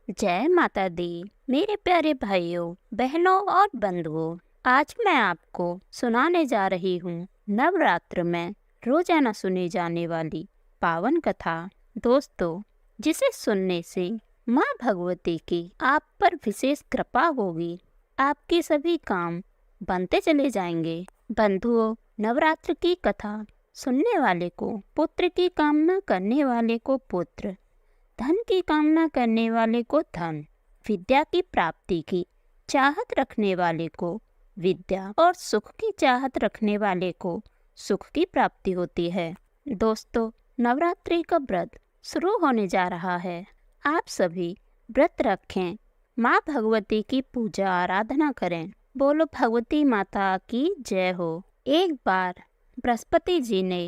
जय माता दी। मेरे प्यारे भाइयों, बहनों और बंधुओं, आज मैं आपको सुनाने जा रही हूँ नवरात्र में रोजाना सुनी जाने वाली पावन कथा। दोस्तों, जिसे सुनने से माँ भगवती की आप पर विशेष कृपा होगी। आपके सभी काम बनते चले जाएंगे। बंधुओं, नवरात्र की कथा सुनने वाले को पुत्र की कामना करने वाले को पुत्र, धन की कामना करने वाले को धन, विद्या की प्राप्ति की चाहत रखने वाले को विद्या और सुख की चाहत रखने वाले को सुख की प्राप्ति होती है। दोस्तों, नवरात्रि का व्रत शुरू होने जा रहा है। आप सभी व्रत रखें, माँ भगवती की पूजा आराधना करें। बोलो भगवती माता की जय हो। एक बार बृहस्पति जी ने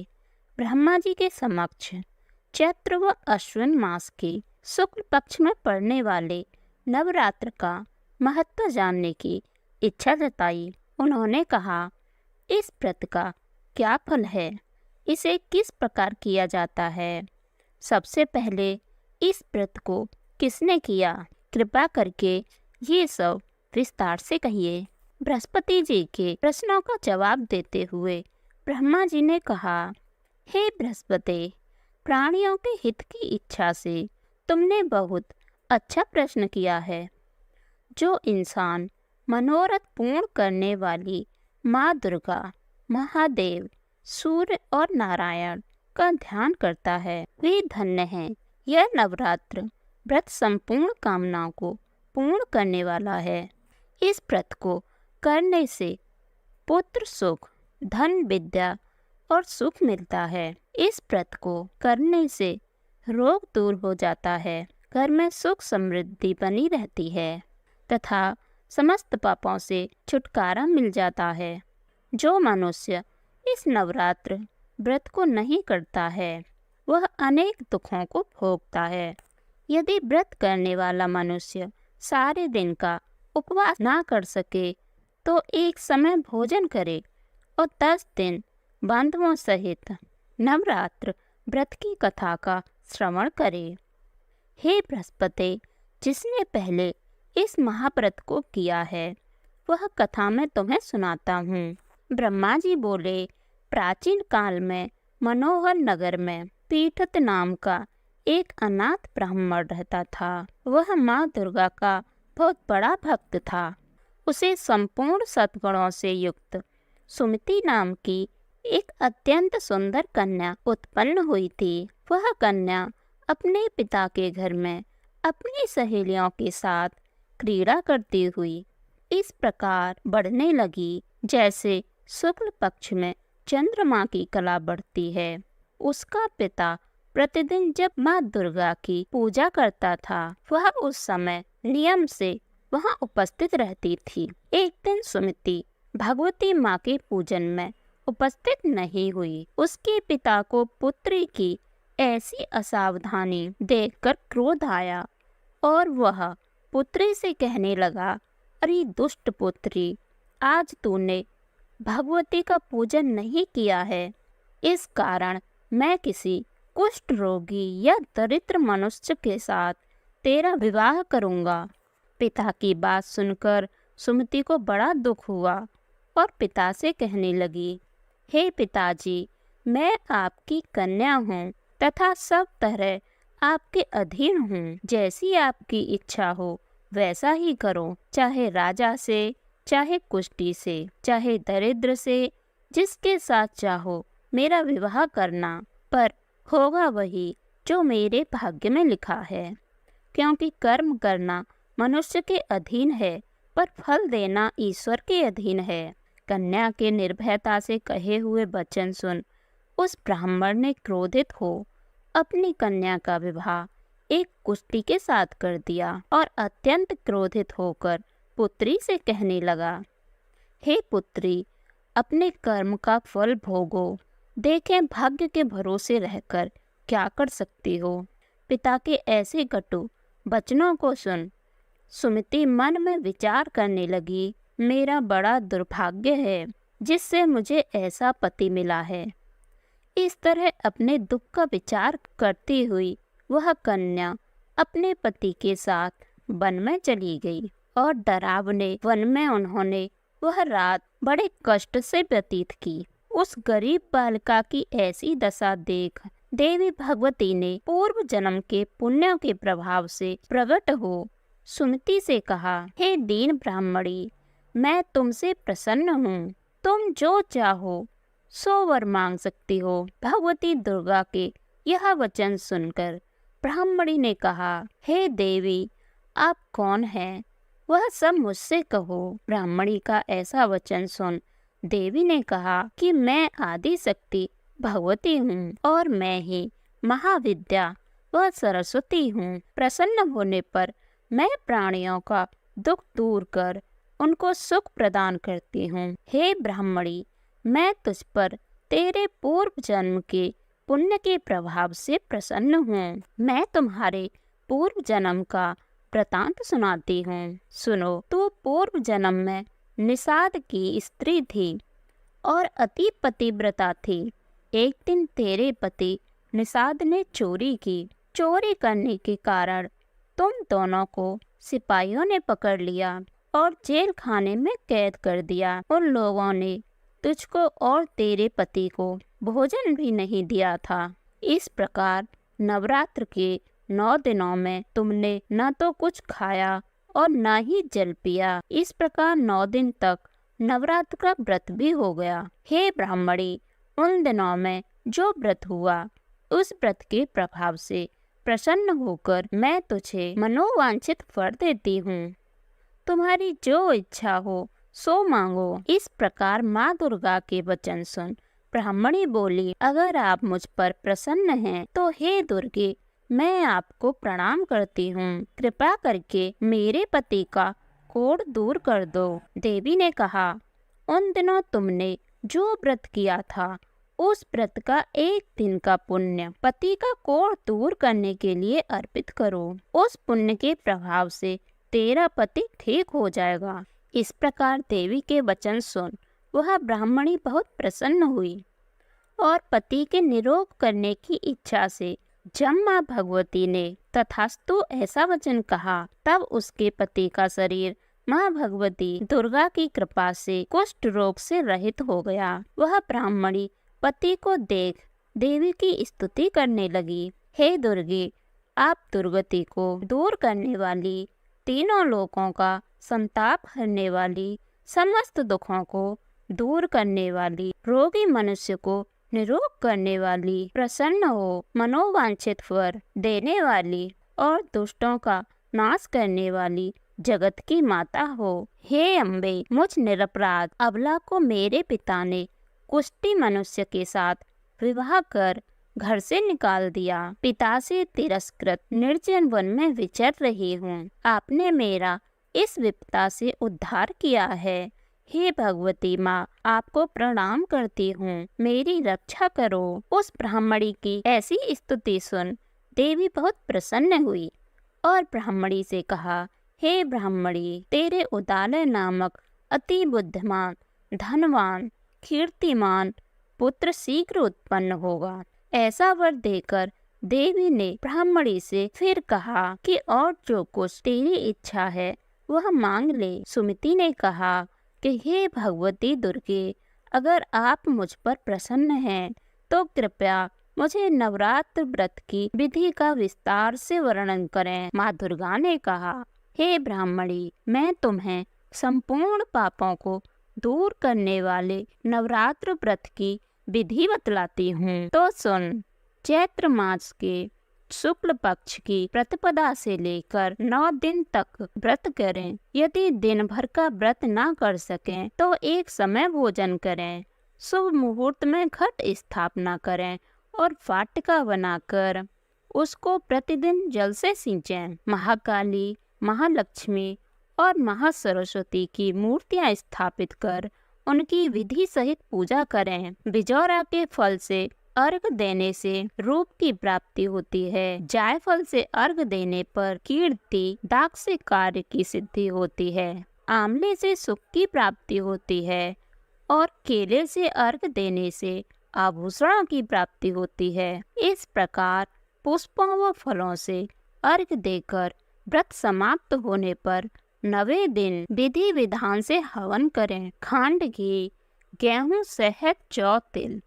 ब्रह्मा जी के समक्ष चैत्र व अश्विन मास के शुक्ल पक्ष में पड़ने वाले नवरात्र का महत्व जानने की इच्छा जताई। उन्होंने कहा, इस व्रत का क्या फल है, इसे किस प्रकार किया जाता है। सबसे पहले इस व्रत को किसने किया, कृपा करके ये सब विस्तार से कहिए। बृहस्पति जी के प्रश्नों का जवाब देते हुए ब्रह्मा जी ने कहा, हे बृहस्पति, प्राणियों के हित की इच्छा से तुमने बहुत अच्छा प्रश्न किया है। जो इंसान मनोरथ पूर्ण करने वाली माँ दुर्गा, महादेव, सूर्य और नारायण का ध्यान करता है, वे धन्य हैं। यह नवरात्र व्रत संपूर्ण कामनाओं को पूर्ण करने वाला है। इस व्रत को करने से पुत्र सुख, धन, विद्या और सुख मिलता है। इस व्रत को करने से रोग दूर हो जाता है, घर में सुख समृद्धि बनी रहती है तथा समस्त पापों से छुटकारा मिल जाता है। जो मनुष्य इस नवरात्र व्रत को नहीं करता है, वह अनेक दुखों को भोगता है। यदि व्रत करने वाला मनुष्य सारे दिन का उपवास ना कर सके, तो एक समय भोजन करे और 10 दिन बंधुओं सहित नवरात्र व्रत की कथा का श्रवण करे। हे बृहस्पति, जिसने पहले इस महाव्रत को किया है, वह कथा मैं तुम्हें सुनाता हूँ। ब्रह्मा जी बोले, प्राचीन काल में मनोहर नगर में पीठत नाम का एक अनाथ ब्राह्मण रहता था। वह माँ दुर्गा का बहुत बड़ा भक्त था। उसे संपूर्ण सद्गुणों से युक्त सुमति नाम की एक अत्यंत सुंदर कन्या उत्पन्न हुई थी। वह कन्या अपने पिता के घर में अपनी सहेलियों के साथ क्रीड़ा करती हुई इस प्रकार बढ़ने लगी, जैसे शुक्ल पक्ष में चंद्रमा की कला बढ़ती है। उसका पिता प्रतिदिन जब माँ दुर्गा की पूजा करता था, वह उस समय नियम से वहाँ उपस्थित रहती थी। एक दिन सुमति भगवती माँ के पूजन में उपस्थित नहीं हुई। उसके पिता को पुत्री की ऐसी असावधानी देखकर क्रोध आया और वह पुत्री से कहने लगा, अरे दुष्ट पुत्री, आज तूने भगवती का पूजन नहीं किया है, इस कारण मैं किसी कुष्ठ रोगी या दरिद्र मनुष्य के साथ तेरा विवाह करूँगा। पिता की बात सुनकर सुमति को बड़ा दुख हुआ और पिता से कहने लगी, हे पिताजी, मैं आपकी कन्या हूँ तथा सब तरह आपके अधीन हूँ। जैसी आपकी इच्छा हो वैसा ही करो, चाहे राजा से, चाहे कुष्ठी से, चाहे दरिद्र से, जिसके साथ चाहो मेरा विवाह करना, पर होगा वही जो मेरे भाग्य में लिखा है। क्योंकि कर्म करना मनुष्य के अधीन है, पर फल देना ईश्वर के अधीन है। कन्या के निर्भयता से कहे हुए वचन सुन उस ब्राह्मण ने क्रोधित हो अपनी कन्या का विवाह एक कुष्ठी के साथ कर दिया और अत्यंत क्रोधित होकर पुत्री से कहने लगा, हे पुत्री, अपने कर्म का फल भोगो, देखें भाग्य के भरोसे रहकर क्या कर सकती हो। पिता के ऐसे कटु वचनों को सुन सुमति मन में विचार करने लगी, मेरा बड़ा दुर्भाग्य है जिससे मुझे ऐसा पति मिला है। इस तरह अपने दुख का विचार करती हुई वह कन्या अपने पति के साथ वन में चली गई और डरावने वन में उन्होंने वह रात बड़े कष्ट से व्यतीत की। उस गरीब बालिका की ऐसी दशा देख देवी भगवती ने पूर्व जन्म के पुण्यों के प्रभाव से प्रकट हो सुमति से कहा, हे दीन ब्राह्मणी, मैं तुमसे प्रसन्न हूँ। तुम जो चाहो सो वर मांग सकती हो। भगवती दुर्गा के यह वचन सुनकर ब्राह्मणी ने कहा, हे देवी, आप कौन हैं? वह सब मुझसे कहो। ब्राह्मणी का ऐसा वचन सुन देवी ने कहा कि मैं आदि शक्ति भगवती हूँ और मैं ही महाविद्या व सरस्वती हूँ। प्रसन्न होने पर मैं प्राणियों का दुख दूर कर उनको सुख प्रदान करती हूँ। हे ब्राह्मणी, मैं तुझ पर तेरे पूर्व जन्म के पुण्य के प्रभाव से प्रसन्न हूँ। मैं तुम्हारे पूर्व जन्म का वृतांत सुनाती हूँ। सुनो, तू पूर्व जन्म में निषाद की स्त्री थी और अति पतिव्रता थी। एक दिन तेरे पति निषाद ने चोरी की। चोरी करने के कारण तुम दोनों को सिपाहियों ने पकड़ लिया और जेल खाने में कैद कर दिया। उन लोगों ने तुझको और तेरे पति को भोजन भी नहीं दिया था। इस प्रकार नवरात्र के 9 दिनों में तुमने न तो कुछ खाया और न ही जल पिया। इस प्रकार 9 दिन तक नवरात्र का व्रत भी हो गया। हे ब्राह्मणी, उन दिनों में जो व्रत हुआ उस व्रत के प्रभाव से प्रसन्न होकर मैं तुझे मनोवांछित वर देती हूँ। तुम्हारी जो इच्छा हो सो मांगो। इस प्रकार माँ दुर्गा के वचन सुन ब्राह्मणी बोली, अगर आप मुझ पर प्रसन्न हैं तो हे दुर्गे, मैं आपको प्रणाम करती हूँ। कृपा करके मेरे पति का कोढ़ दूर कर दो। देवी ने कहा, उन दिनों तुमने जो व्रत किया था उस व्रत का एक दिन का पुण्य पति का कोढ़ दूर करने के लिए अर्पित करो। उस पुण्य के प्रभाव से तेरा पति ठीक हो जाएगा। इस प्रकार देवी के वचन सुन वह ब्राह्मणी बहुत प्रसन्न हुई और पति के निरोग करने की इच्छा से जब माँ भगवती ने तथास्तु ऐसा वचन कहा, तब उसके पति का शरीर माँ भगवती दुर्गा की कृपा से कुष्ठ रोग से रहित हो गया। वह ब्राह्मणी पति को देख देवी की स्तुति करने लगी। हे दुर्गे, आप दुर्गति को दूर करने वाली, तीनों लोकों का संताप हरने वाली, समस्त दुखों को दूर करने वाली, रोगी मनुष्य को निरोग करने वाली, प्रसन्न हो मनोवांछित वर देने वाली और दुष्टों का नाश करने वाली जगत की माता हो। हे अम्बे, मुझ निरपराध अबला को मेरे पिता ने कुष्ठी मनुष्य के साथ विवाह कर घर से निकाल दिया। पिता से तिरस्कृत निर्जन वन में विचर रही हूँ। आपने मेरा इस विपदा से उद्धार किया है। हे भगवती माँ, आपको प्रणाम करती हूँ, मेरी रक्षा करो। उस ब्राह्मणी की ऐसी स्तुति सुन देवी बहुत प्रसन्न हुई और ब्राह्मणी से कहा, हे ब्राह्मणी, तेरे उदालय नामक अति बुद्धिमान, धनवान, कीर्तिमान पुत्र शीघ्र उत्पन्न होगा। ऐसा वर देकर देवी ने ब्राह्मणी से फिर कहा कि और जो कुछ तेरी इच्छा है वह मांग ले। सुमति ने कहा कि हे भगवती दुर्गे, अगर आप मुझ पर प्रसन्न हैं तो कृपया मुझे नवरात्र व्रत की विधि का विस्तार से वर्णन करें। माँ दुर्गा ने कहा, हे ब्राह्मणी, मैं तुम्हें संपूर्ण पापों को दूर करने वाले नवरात्र व्रत की विधि बतलाती हूँ। तो सुन। चैत्र मास के शुक्ल पक्ष की प्रतिपदा से लेकर 9 दिन तक व्रत करें। यदि दिन भर का व्रत ना कर सकें तो एक समय भोजन करें। शुभ मुहूर्त में घट स्थापना करें और वाटिका बनाकर उसको प्रतिदिन जल से सींचें। महाकाली, महालक्ष्मी और महासरस्वती की मूर्तियां स्थापित कर उनकी विधि सहित पूजा करें। बिजौरा के फल से अर्घ देने से रूप की प्राप्ति होती है। जायफल से अर्घ देने पर कीर्ति, दाग से कार्य की सिद्धि होती है। आंवले से सुख की प्राप्ति होती है और केले से अर्घ देने से आभूषणों की प्राप्ति होती है। इस प्रकार पुष्पों व फलों से अर्घ देकर व्रत समाप्त होने पर 9वें दिन विधि विधान से हवन करें। खंड घी, गेहूं, शहद, जौ, तिल,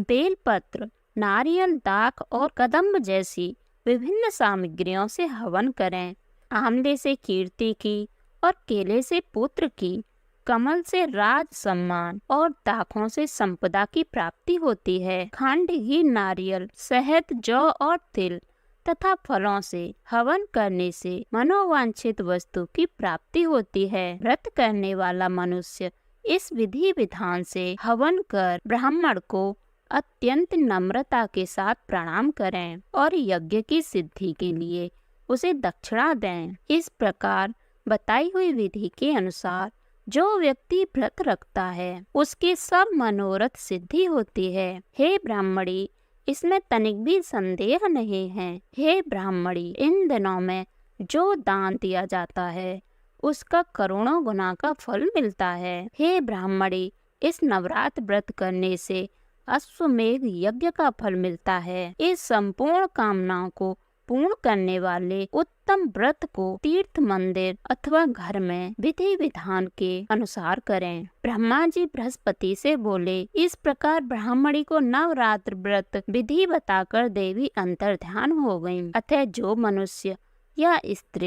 बेलपत्र, नारियल, दाख और कदम्ब जैसी विभिन्न सामग्रियों से हवन करें। आंवले से कीर्ति की और केले से पुत्र की, कमल से राज सम्मान और दाखों से संपदा की प्राप्ति होती है। खंड घी, नारियल, शहद, जौ और तिल तथा फलों से हवन करने से मनोवांछित वस्तु की प्राप्ति होती है। व्रत करने वाला मनुष्य इस विधि विधान से हवन कर ब्राह्मण को अत्यंत नम्रता के साथ प्रणाम करें और यज्ञ की सिद्धि के लिए उसे दक्षिणा दें। इस प्रकार बताई हुई विधि के अनुसार जो व्यक्ति व्रत रखता है उसके सब मनोरथ सिद्धि होती है। हे ब्राह्मणी, इसमें तनिक भी संदेह नहीं है। हे ब्राह्मणी, इन दिनों में जो दान दिया जाता है उसका करोड़ों गुना का फल मिलता है। हे ब्राह्मणी, इस नवरात्र व्रत करने से अश्वमेध यज्ञ का फल मिलता है। इस संपूर्ण कामनाओं को पूर्ण करने वाले उत्तम व्रत को तीर्थ, मंदिर अथवा घर में विधि विधान के अनुसार करें। ब्रह्मा जी बृहस्पति से बोले, इस प्रकार ब्राह्मणी को नवरात्र व्रत विधि बताकर देवी अंतर्ध्यान हो गयी। अतः जो मनुष्य या स्त्री